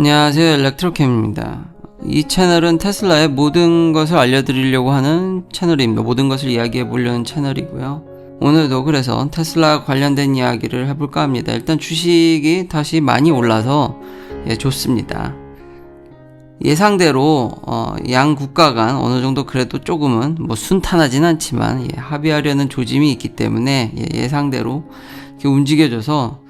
안녕하세요, 엘렉트로캠입니다. 이 채널은 테슬라의 모든 것을 알려드리려고 하는 채널입니다. 모든 것을 이야기해보려는 채널이고요. 오늘도 그래서 테슬라 관련된 이야기를 해볼까 합니다. 일단 주식이 다시 많이 올라서 좋습니다. 예상대로 양 국가 간 어느 정도 그래도 조금은 순탄하진 않지만 합의하려는 조짐이 있기 때문에 예상대로 이렇게 움직여줘서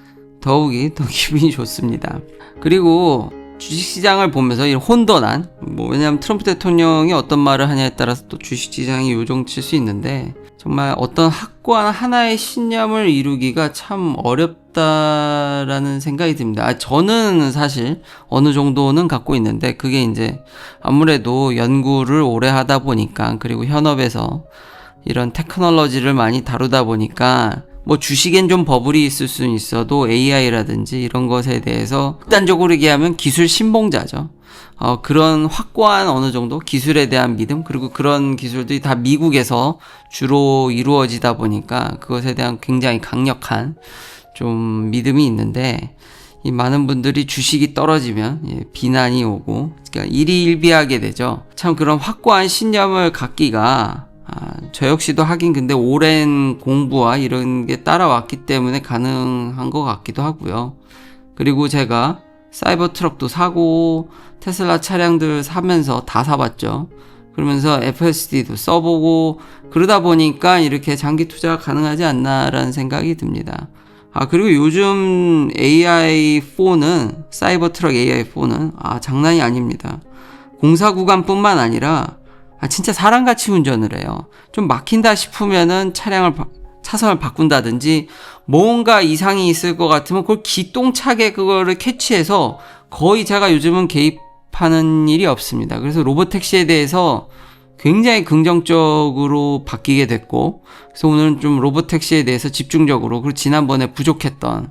더욱이 더 기분이 좋습니다. 그리고 주식시장을 보면서 이 혼돈한 왜냐하면 트럼프 대통령이 어떤 말을 하냐에 따라서 또 주식시장이 요동칠 수 있는데 정말 어떤 확고한 하나의 신념을 이루기가 참 어렵다라는 생각이 듭니다. 저는 사실 어느 정도는 갖고 있는데 그게 이제 아무래도 연구를 오래 하다 보니까 그리고 현업에서 이런 테크놀로지를 많이 다루다 보니까 주식엔 좀 버블이 있을 수는 있어도 AI라든지 이런 것에 대해서 극단적으로 얘기하면 기술 신봉자죠. 그런 확고한 어느 정도 기술에 대한 믿음, 그리고 그런 기술들이 다 미국에서 주로 이루어지다 보니까 그것에 대한 굉장히 강력한 좀 믿음이 있는데, 이 많은 분들이 주식이 떨어지면 비난이 오고 그러니까 일희일비하게 되죠. 참 그런 확고한 신념을 갖기가 저 역시도 하긴 근데 오랜 공부와 이런 게 따라왔기 때문에 가능한 것 같기도 하고요. 그리고 제가 사이버 트럭도 사고 테슬라 차량들 사면서 다 사봤죠. 그러면서 FSD도 써보고 그러다 보니까 이렇게 장기 투자가 가능하지 않나라는 생각이 듭니다. 그리고 요즘 AI4는 사이버 트럭 AI4는 장난이 아닙니다. 공사 구간뿐만 아니라 진짜 사람같이 운전을 해요. 좀 막힌다 싶으면은 차선을 바꾼다든지 뭔가 이상이 있을 것 같으면 그걸 기똥차게 그거를 캐치해서 거의 제가 요즘은 개입하는 일이 없습니다. 그래서 로보택시에 대해서 굉장히 긍정적으로 바뀌게 됐고, 그래서 오늘은 좀 로보택시에 대해서 집중적으로, 그리고 지난번에 부족했던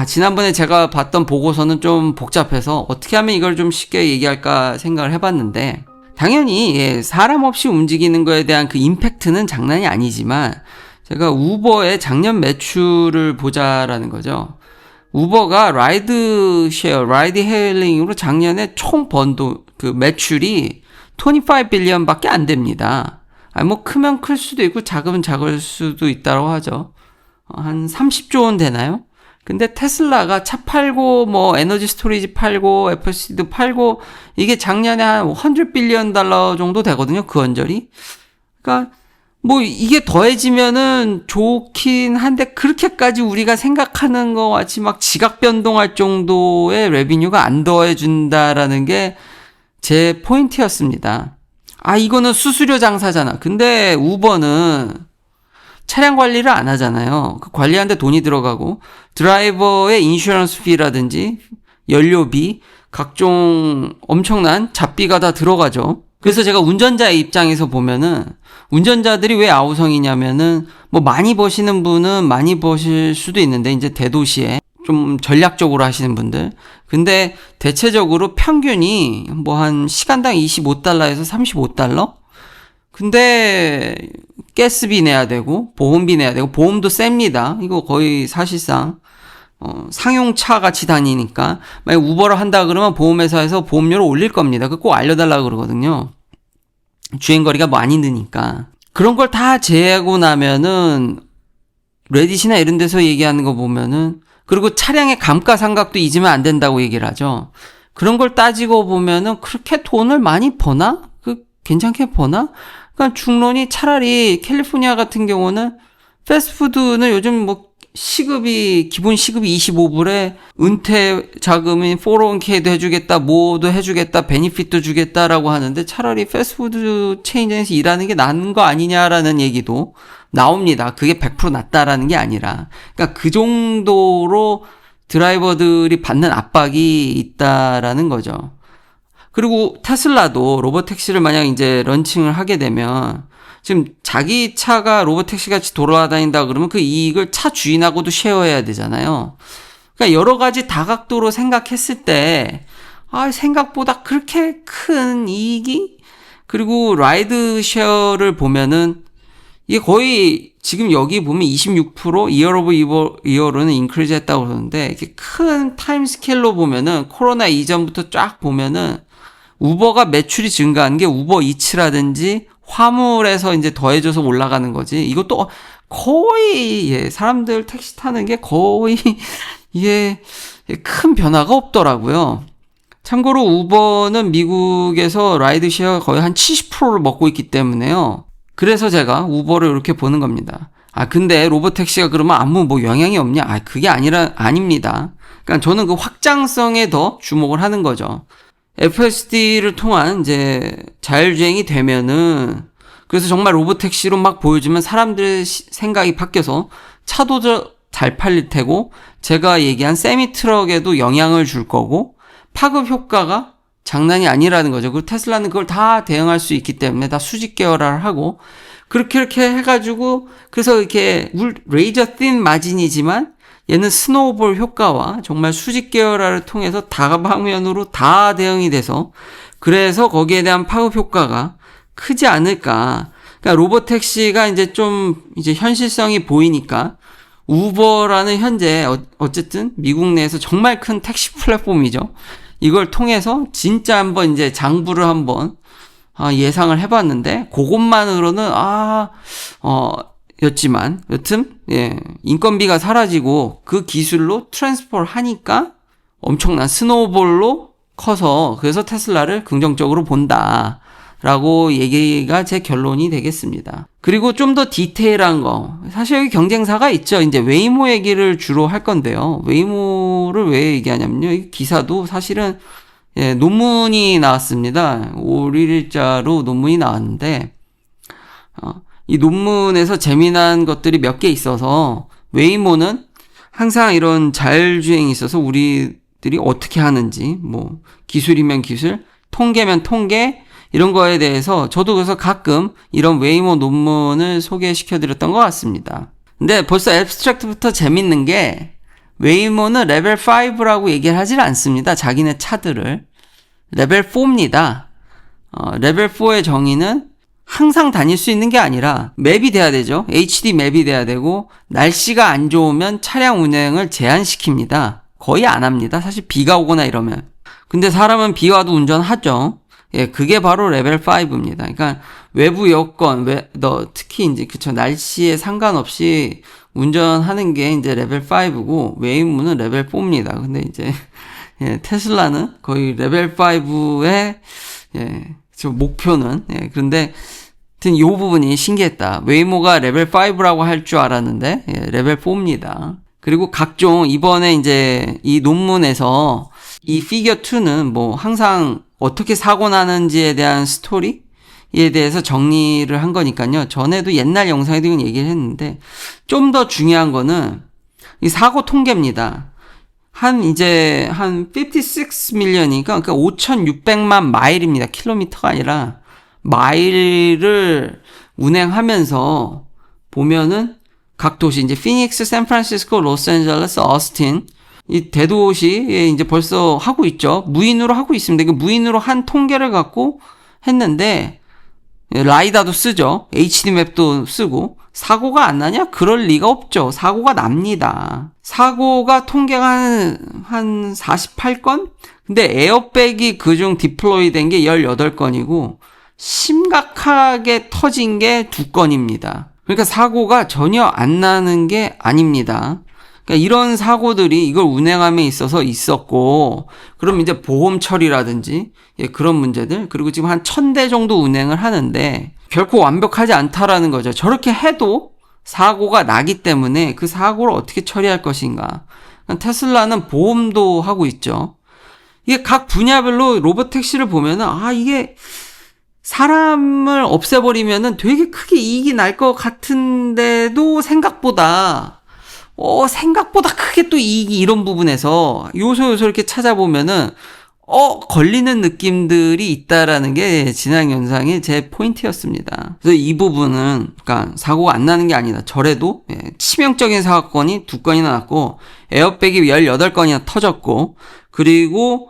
지난번에 제가 봤던 보고서는 좀 복잡해서 어떻게 하면 이걸 좀 쉽게 얘기할까 생각을 해봤는데, 당연히 사람 없이 움직이는 거에 대한 그 임팩트는 장난이 아니지만 제가 우버의 작년 매출을 보자라는 거죠. 우버가 라이드 헤일링으로 작년에 총 번 그 매출이 25 빌리언 밖에 안 됩니다. 크면 클 수도 있고 작으면 작을 수도 있다고 하죠. 한 30조 원 되나요? 근데 테슬라가 차 팔고 에너지 스토리지 팔고 FSD도 팔고 이게 작년에 한 100 빌리언 달러 정도 되거든요. 그 언저리. 그러니까 이게 더해지면은 좋긴 한데 그렇게까지 우리가 생각하는 것 같이 지각 변동할 정도의 레비뉴가 안 더해준다라는 게 제 포인트였습니다. 이거는 수수료 장사잖아. 근데 우버는 차량 관리를 안 하잖아요. 그 관리하는데 돈이 들어가고 드라이버의 인슈런스 피라든지 연료비, 각종 엄청난 잡비가 다 들어가죠. 그래서 제가 운전자의 입장에서 보면은 운전자들이 왜 아우성이냐면은 많이 버시는 분은 많이 버실 수도 있는데 이제 대도시에 좀 전략적으로 하시는 분들. 근데 대체적으로 평균이 한 시간당 25달러에서 35달러? 근데 가스비 내야 되고 보험비 내야 되고 보험도 셉니다. 이거 거의 사실상 상용차 같이 다니니까 만약 우버를 한다 그러면 보험회사에서 보험료를 올릴 겁니다. 그거 꼭 알려달라고 그러거든요. 주행거리가 많이 느니까. 그런 걸 다 제외하고 나면은 레딧이나 이런 데서 얘기하는 거 보면은, 그리고 차량의 감가상각도 잊으면 안 된다고 얘기를 하죠. 그런 걸 따지고 보면은 그렇게 돈을 많이 버나? 괜찮게 버나? 그러니까 중론이 차라리 캘리포니아 같은 경우는 패스트푸드는 요즘 기본 시급이 25불에 은퇴 자금인 401k도 해주겠다, 뭐도 해주겠다, 베니핏도 주겠다라고 하는데 차라리 패스트푸드 체인점에서 일하는 게 나은 거 아니냐라는 얘기도 나옵니다. 그게 100% 낫다라는 게 아니라. 그러니까 그 정도로 드라이버들이 받는 압박이 있다라는 거죠. 그리고 테슬라도 로보택시를 만약 이제 런칭을 하게 되면 지금 자기 차가 로보택시 같이 돌아다닌다 그러면 그 이익을 차 주인하고도 쉐어해야 되잖아요. 그러니까 여러 가지 다각도로 생각했을 때 생각보다 그렇게 큰 이익이, 그리고 라이드 쉐어를 보면은 이게 거의 지금 여기 보면 26% 이어 오브 이어로는 인크리즈 했다고 그러는데, 이렇게 큰 타임 스케일로 보면은 코로나 이전부터 쫙 보면은 우버가 매출이 증가한 게 우버 이츠라든지 화물에서 이제 더해져서 올라가는 거지. 이것도 거의, 예, 사람들 택시 타는 게 거의, 이게 큰 변화가 없더라고요. 참고로 우버는 미국에서 라이드쉐어 거의 한 70%를 먹고 있기 때문에요. 그래서 제가 우버를 이렇게 보는 겁니다. 근데 로보택시가 그러면 아무 뭐 영향이 없냐? 그게 아닙니다. 그러니까 저는 그 확장성에 더 주목을 하는 거죠. FSD를 통한 이제 자율주행이 되면은, 그래서 정말 로보택시로 막 보여주면 사람들의 생각이 바뀌어서 차도 잘 팔릴 테고, 제가 얘기한 세미트럭에도 영향을 줄 거고, 파급 효과가 장난이 아니라는 거죠. 그리고 테슬라는 그걸 다 대응할 수 있기 때문에 다 수직 계열화를 하고, 그렇게 해가지고, 그래서 이렇게 레이저 씬 마진이지만 얘는 스노우볼 효과와 정말 수직 계열화를 통해서 다방면으로 다 대응이 돼서, 그래서 거기에 대한 파급 효과가 크지 않을까. 그러니까 로보택시가 이제 좀 이제 현실성이 보이니까 우버라는 현재 어쨌든 미국 내에서 정말 큰 택시 플랫폼이죠. 이걸 통해서 진짜 한번 이제 장부를 한번 예상을 해봤는데, 그것만으로는 였지만 여튼 예, 인건비가 사라지고 그 기술로 트랜스포를 하니까 엄청난 스노우볼로 커서, 그래서 테슬라를 긍정적으로 본다 라고 얘기가 제 결론이 되겠습니다. 그리고 좀 더 디테일한 거, 사실 여기 경쟁사가 있죠. 이제 웨이모 얘기를 주로 할 건데요. 웨이모를 왜 얘기하냐면요, 이 기사도 사실은 예, 논문이 나왔습니다. 5일자로 논문이 나왔는데, 이 논문에서 재미난 것들이 몇 개 있어서, 웨이모는 항상 이런 자율주행이 있어서 우리들이 어떻게 하는지, 뭐 기술이면 기술, 통계면 통계, 이런 거에 대해서 저도 그래서 가끔 이런 웨이모 논문을 소개시켜드렸던 것 같습니다. 근데 벌써 앱스트랙트부터 재밌는 게, 웨이모는 레벨 5라고 얘기를 하질 않습니다. 자기네 차들을. 레벨 4입니다. 레벨 4의 정의는 항상 다닐 수 있는 게 아니라 맵이 돼야 되죠. HD 맵이 돼야 되고, 날씨가 안 좋으면 차량 운행을 제한시킵니다. 거의 안 합니다. 사실 비가 오거나 이러면. 근데 사람은 비 와도 운전하죠. 예, 그게 바로 레벨 5입니다. 그러니까 외부 여건, 특히 이제 날씨에 상관없이 운전하는 게 이제 레벨 5고, 웨이모는 레벨 4입니다. 근데 이제 예, 테슬라는 거의 레벨 5의 예, 저 목표는, 예, 그런데 하여튼 이 부분이 신기했다. 웨이모가 레벨 5라고 할 줄 알았는데 예, 레벨 4입니다. 그리고 각종 이번에 이제 이 논문에서 이 피겨 2는 뭐 항상 어떻게 사고 나는지에 대한 스토리에 대해서 정리를 한 거니까요. 전에도 옛날 영상에도 이건 얘기를 했는데, 좀 더 중요한 거는 이 사고 통계입니다. 한 56밀리언이니까, 그러니까 5,600만 마일입니다. 킬로미터가 아니라 마일을 운행하면서 보면은 각 도시, 이제 피닉스, 샌프란시스코, 로스앤젤레스, 어스틴, 이 대도시에 이제 벌써 하고 있죠. 무인으로 하고 있습니다. 이게 무인으로 한 통계를 갖고 했는데, 라이다도 쓰죠. HD맵도 쓰고. 사고가 안 나냐? 그럴 리가 없죠. 사고가 납니다. 사고가 통계가 한 48건? 근데 에어백이 그중 디플로이 된 게 18건이고, 심각하게 터진 게 2건입니다. 그러니까 사고가 전혀 안 나는 게 아닙니다. 그러니까 이런 사고들이 이걸 운행함에 있어서 있었고, 그럼 이제 보험 처리라든지, 예, 그런 문제들, 그리고 지금 한 1000대 정도 운행을 하는데 결코 완벽하지 않다라는 거죠. 저렇게 해도 사고가 나기 때문에 그 사고를 어떻게 처리할 것인가. 그러니까 테슬라는 보험도 하고 있죠. 이게 각 분야별로 로봇택시를 보면은, 이게 사람을 없애버리면은 되게 크게 이익이 날 것 같은데도 생각보다 크게 또 이익이, 이런 부분에서 요소 이렇게 찾아보면은 걸리는 느낌들이 있다라는 게 지난 영상의 제 포인트였습니다. 그래서 이 부분은, 그러니까 사고가 안 나는 게 아니다. 저래도 치명적인 사건이 2건이나 났고, 에어백이 18건이나 터졌고, 그리고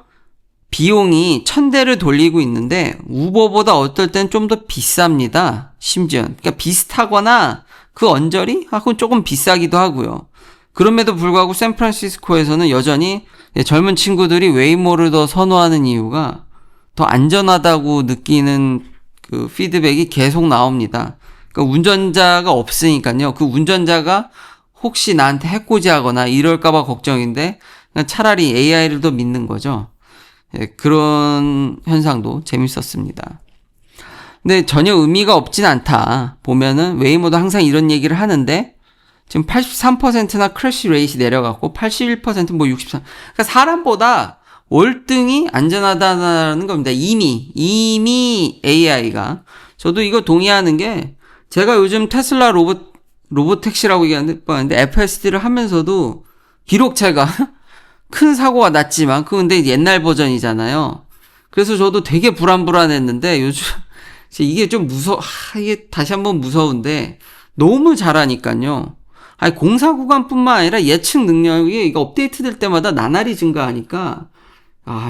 비용이 1000대를 돌리고 있는데 우버보다 어떨 땐 좀 더 비쌉니다. 심지어. 그러니까 비슷하거나 그 언저리 하고 조금 비싸기도 하고요. 그럼에도 불구하고 샌프란시스코에서는 여전히 젊은 친구들이 웨이모를 더 선호하는 이유가 더 안전하다고 느끼는 그 피드백이 계속 나옵니다. 그러니까 운전자가 없으니까요. 그 운전자가 혹시 나한테 해코지하거나 이럴까봐 걱정인데 차라리 AI를 더 믿는 거죠. 예, 그런 현상도 재밌었습니다. 근데 전혀 의미가 없진 않다. 보면은 웨이모도 항상 이런 얘기를 하는데 지금 83%나 크래시 레이시 내려갔고 81% 뭐 63. 그러니까 사람보다 월등히 안전하다는 겁니다. 이미 AI가. 저도 이거 동의하는 게 제가 요즘 테슬라 로봇 택시라고 얘기하는데 FSD를 하면서도 비록 제가 큰 사고가 났지만 근데 옛날 버전이잖아요. 그래서 저도 되게 불안했는데 요즘 이게 좀 이게 다시 한번 무서운데 너무 잘하니까요. 아니 공사 구간뿐만 아니라 예측 능력이 이거 업데이트될 때마다 나날이 증가하니까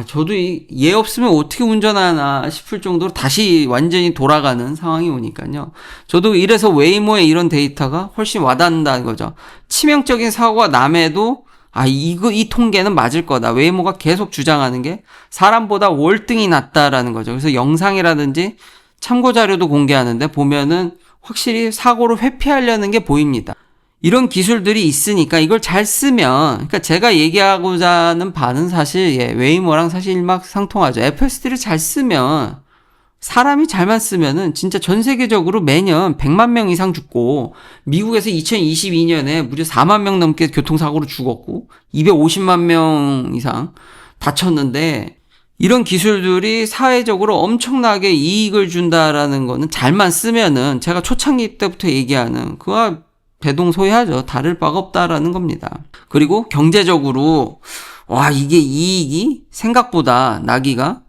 저도 얘 없으면 어떻게 운전하나 싶을 정도로 다시 완전히 돌아가는 상황이 오니까요. 저도 이래서 웨이모의 이런 데이터가 훨씬 와닿는다는 거죠. 치명적인 사고가 남에도 이 통계는 맞을 거다. 웨이모가 계속 주장하는 게 사람보다 월등히 낫다라는 거죠. 그래서 영상이라든지 참고 자료도 공개하는데 보면은 확실히 사고를 회피하려는 게 보입니다. 이런 기술들이 있으니까 이걸 잘 쓰면, 그러니까 제가 얘기하고자 하는 바는 사실 웨이모랑 사실 일맥상통하죠. FSD를 잘 쓰면, 사람이 잘만 쓰면은 진짜 전 세계적으로 매년 100만 명 이상 죽고 미국에서 2022년에 무려 4만 명 넘게 교통사고로 죽었고 250만 명 이상 다쳤는데 이런 기술들이 사회적으로 엄청나게 이익을 준다라는 거는 잘만 쓰면은 제가 초창기 때부터 얘기하는 그와 대동소이하죠. 다를 바가 없다라는 겁니다. 그리고 경제적으로 이게 이익이 생각보다 나기가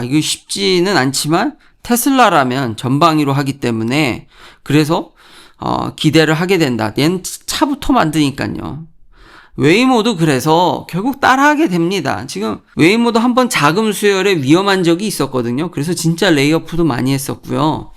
이거 쉽지는 않지만 테슬라라면 전방위로 하기 때문에 그래서 기대를 하게 된다. 얘는 차부터 만드니까요. 웨이모도 그래서 결국 따라하게 됩니다. 지금 웨이모도 한번 자금 수혈에 위험한 적이 있었거든요. 그래서 진짜 레이오프도 많이 했었고요.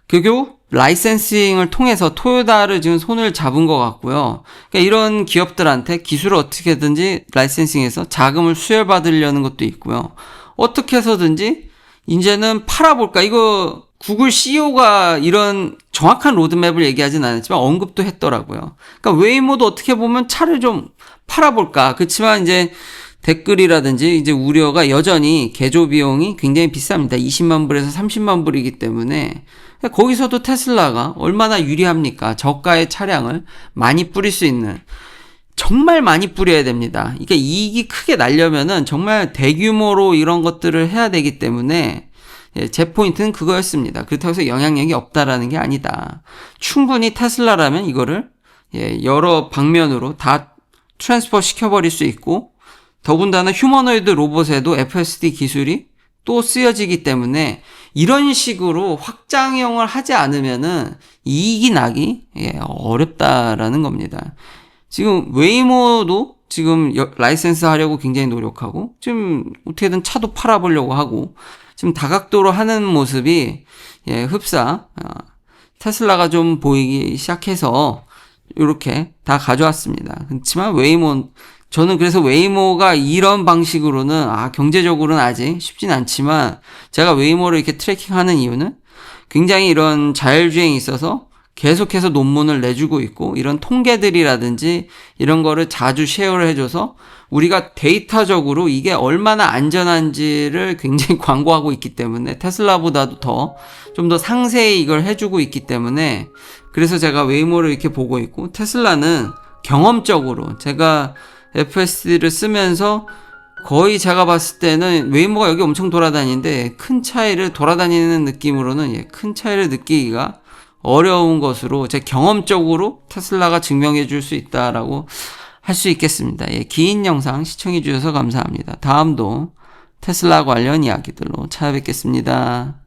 결국 라이센싱을 통해서 토요타를 지금 손을 잡은 것 같고요. 그러니까 이런 기업들한테 기술을 어떻게든지 라이센싱해서 자금을 수혈받으려는 것도 있고요. 어떻게 해서든지 이제는 팔아볼까. 이거 구글 CEO가 이런 정확한 로드맵을 얘기하진 않았지만 언급도 했더라고요. 그러니까 웨이모도 어떻게 보면 차를 좀 팔아볼까. 그렇지만 이제 댓글이라든지 이제 우려가 여전히 개조 비용이 굉장히 비쌉니다. 20만 불에서 30만 불이기 때문에 거기서도 테슬라가 얼마나 유리합니까? 저가의 차량을 많이 뿌릴 수 있는, 정말 많이 뿌려야 됩니다. 그러니까 이익이 크게 나려면은 정말 대규모로 이런 것들을 해야 되기 때문에 제 포인트는 그거였습니다. 그렇다고 해서 영향력이 없다라는 게 아니다. 충분히 테슬라라면 이거를 여러 방면으로 다 트랜스퍼 시켜버릴 수 있고, 더군다나 휴머노이드 로봇에도 FSD 기술이 또 쓰여지기 때문에 이런 식으로 확장형을 하지 않으면은 이익이 나기 어렵다라는 겁니다. 지금 웨이모도 지금 라이센스 하려고 굉장히 노력하고 지금 어떻게든 차도 팔아보려고 하고 지금 다각도로 하는 모습이 흡사 테슬라가 좀 보이기 시작해서 이렇게 다 가져왔습니다. 그렇지만 저는 그래서 웨이모가 이런 방식으로는 경제적으로는 아직 쉽진 않지만 제가 웨이모를 이렇게 트래킹하는 이유는 굉장히 이런 자율주행에 있어서 계속해서 논문을 내주고 있고 이런 통계들이라든지 이런 거를 자주 쉐어를 해줘서 우리가 데이터적으로 이게 얼마나 안전한지를 굉장히 광고하고 있기 때문에 테슬라보다도 좀 더 상세히 이걸 해주고 있기 때문에 그래서 제가 웨이모를 이렇게 보고 있고, 테슬라는 경험적으로 제가 FSD를 쓰면서 거의 제가 봤을 때는 웨이모가 여기 엄청 돌아다니는데 큰 차이를 돌아다니는 느낌으로는 큰 차이를 느끼기가 어려운 것으로 제 경험적으로 테슬라가 증명해 줄 수 있다라고 할 수 있겠습니다. 긴 영상 시청해 주셔서 감사합니다. 다음도 테슬라 관련 이야기들로 찾아뵙겠습니다.